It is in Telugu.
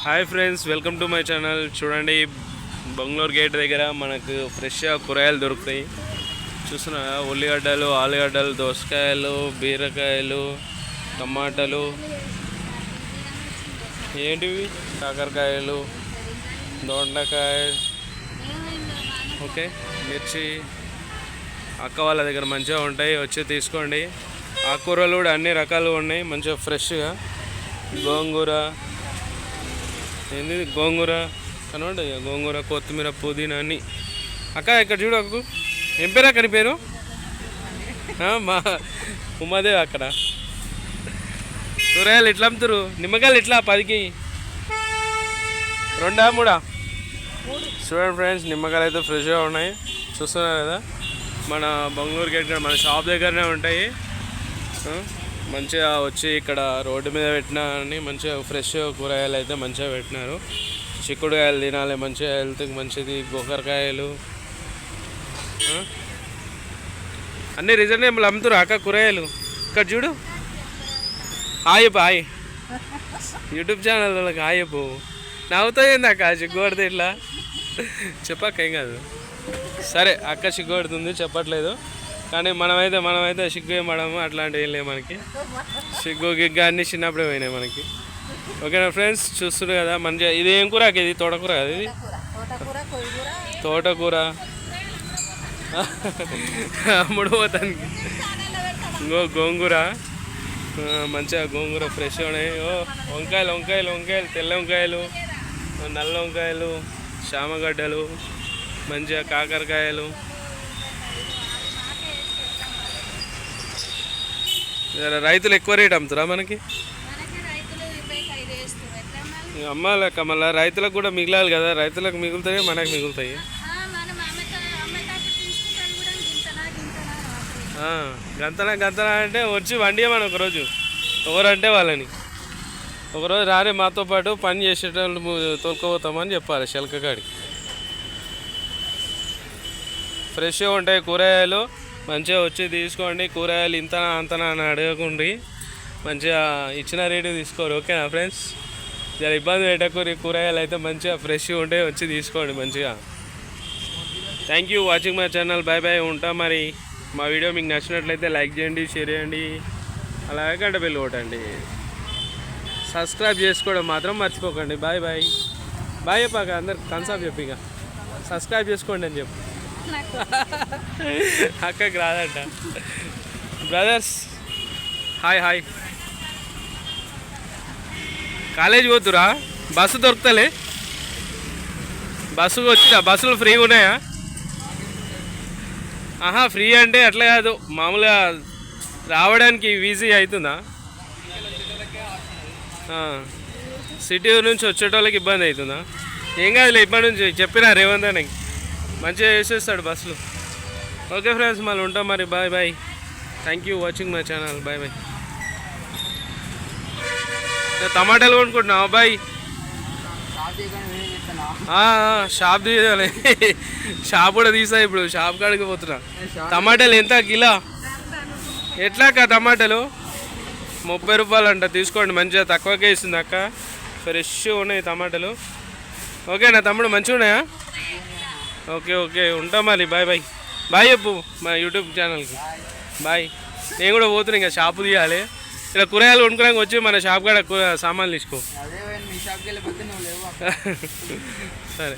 Hi friends, welcome to my channel. చూడండి, బెంగళూరు గేట్ దగ్గర మనకు ఫ్రెష్గా కూరగాయలు దొరుకుతాయి. చూస్తున్నా, ఉల్లిగడ్డలు, ఆలుగడ్డలు, దోసకాయలు, బీరకాయలు, టమాటాలు, ఏంటివి కాకరకాయలు, దొండకాయ, ఓకే, మిర్చి. అక్క వాళ్ళ దగ్గర మంచిగా ఉంటాయి, వచ్చి తీసుకోండి. ఆకుకూరలు కూడా అన్ని రకాలు ఉన్నాయి, మంచిగా ఫ్రెష్గా. గోంగూర, ఏంది గోంగూర కనబడ, గోంగూర, కొత్తిమీర, పుదీనా అన్నీ. అక్క ఇక్కడ చూడు, అక్కకు ఏం పేరు అక్కడి పేరు? మా ఉమాదేవి. అక్కడ కూరగాయలు ఎట్లా అమ్ముతారు? నిమ్మకాయలు ఎట్లా? 10కి 2 3? చూడండి ఫ్రెండ్స్, నిమ్మకాయలు అయితే ఫ్రెష్గా ఉన్నాయి, చూస్తున్నారు కదా. మన బెంగళూరు గేట్ మన షాప్ దగ్గరనే ఉంటాయి. మంచిగా వచ్చి ఇక్కడ రోడ్డు మీద పెట్టినారని మంచిగా ఫ్రెష్ కూరగాయలు అయితే మంచిగా పెట్టినారు. చిక్కుడుకాయలు తినాలి, మంచిగా హెల్త్కి మంచిది. గోకరకాయలు అన్నీ రీజనబుల్ అమ్ముతారు అక్క కూరగాయలు. ఇక్కడ చూడు, హాయ్ హాయ్ యూట్యూబ్ ఛానల్ వాళ్ళకి హాయ్ చెప్పు. నవ్వుతాయింది అక్క, సిగ్గుపడితే ఇట్లా చెప్పక్క, ఏం కాదు. సరే, అక్క సిగ్గుపడుతుంది, చెప్పట్లేదు. కానీ మనమైతే సిగ్గు ఏం పడము, అట్లాంటివి ఏం లేవు మనకి. సిగ్గు గిగ్గు అన్నీ చిన్నప్పుడే పోయినాయి మనకి. ఓకేనా ఫ్రెండ్స్, చూస్తున్నారు కదా మంచిగా. ఇది ఏం కూర? ఇది తోటకూర కదా, ఇది తోటకూర. అమ్ముడు పోతానికి. గోంగూర, మంచిగా గోంగూర ఫ్రెష్గా ఉన్నాయి. వంకాయలు, తెల్ల వంకాయలు, నల్ల వంకాయలు, చామగడ్డలు, మంచిగా కాకరకాయలు. రైతులు ఎక్కువ రేట్ అమ్ముతారా మనకి? అమ్మాలక్క, మళ్ళీ రైతులకు కూడా మిగిలాలి కదా. రైతులకు మిగులుతాయి, మనకు మిగులుతాయి. గంతనా అంటే వచ్చి వండియమని ఒకరోజు, ఎవరంటే వాళ్ళని ఒకరోజు రారే మాతో పాటు పని చేసేటోళ్ళు తోలుకోపోతామని చెప్పాలి. శెలక కాడికి ఫ్రెష్గా ఉంటాయి కూరగాయలు, మంచిగా వచ్చి తీసుకోండి. కూరగాయలు ఇంతనా అంతనా అని అడగకుండి, మంచిగా ఇచ్చిన రేటు తీసుకోరు. ఓకేనా ఫ్రెండ్స్, జర ఇబ్బంది పెట్టకూరి. కూరగాయలు అయితే మంచిగా ఫ్రెష్గా ఉంటే వచ్చి తీసుకోండి మంచిగా. Thank you watching my channel. Bye bye, ఉంటా మరి. మా వీడియో మీకు నచ్చినట్లయితే లైక్ చేయండి, షేర్ చేయండి, అలాగే గంట బెల్ కొట్టండి. సబ్స్క్రైబ్ చేసుకోవడం మాత్రం మర్చిపోకండి. Bye bye. బాయ్ చెప్పాక అందరికి కన్సాప్ చెప్పి, ఇక సబ్స్క్రైబ్ చేసుకోండి అని చెప్పు. అక్కకి రాదంట. Brothers, hi. కాలేజీ పోతురా? బస్సు దొరుకుతలే? బస్సుకు వచ్చినా? బస్సులు ఫ్రీగా ఉన్నాయా? ఫ్రీ అంటే అట్లా కాదు, మామూలుగా రావడానికి ఈజీ అవుతుందా? సిటీ నుంచి వచ్చేటోళ్ళకి ఇబ్బంది అవుతుందా? ఏం కాదులే, ఇప్పటి నుంచి చెప్పినా రేవంత్ అన్నకి మంచిగా వేసేస్తాడు బస్సులు. ఓకే ఫ్రెండ్స్, మళ్ళీ ఉంటాం మరి. Bye bye. Thank you watching my channel. Bye bye. టమాటాలు కొనుక్కుంటున్నావు అబ్బాయి? షాప్ తీయాలి. షాప్ కూడా తీసా, ఇప్పుడు షాప్ కాడికి పోతున్నా. టమాటాలు ఎంత కిలో? ఎట్లాక టమాటాలు? 30 రూపాయలు అంట, తీసుకోండి. మంచిగా తక్కువకే ఇస్తుంది అక్క, ఫ్రెష్ ఉన్నాయి టమాటాలు. ఓకేనా తమ్ముడు, మంచిగా ఉన్నాయా? ఓకే, ఉంటా మరి. Bye bye. బాయ్ చెప్పు మా యూట్యూబ్ ఛానల్కి. బాయ్. నేను కూడా పోతున్నా, ఇంకా షాపు తీయాలి. ఇలా కూరగాయలు కొనుక్కోడానికి వచ్చి మన షాప్ కాడ సామాన్లు తీసుకో. సరే.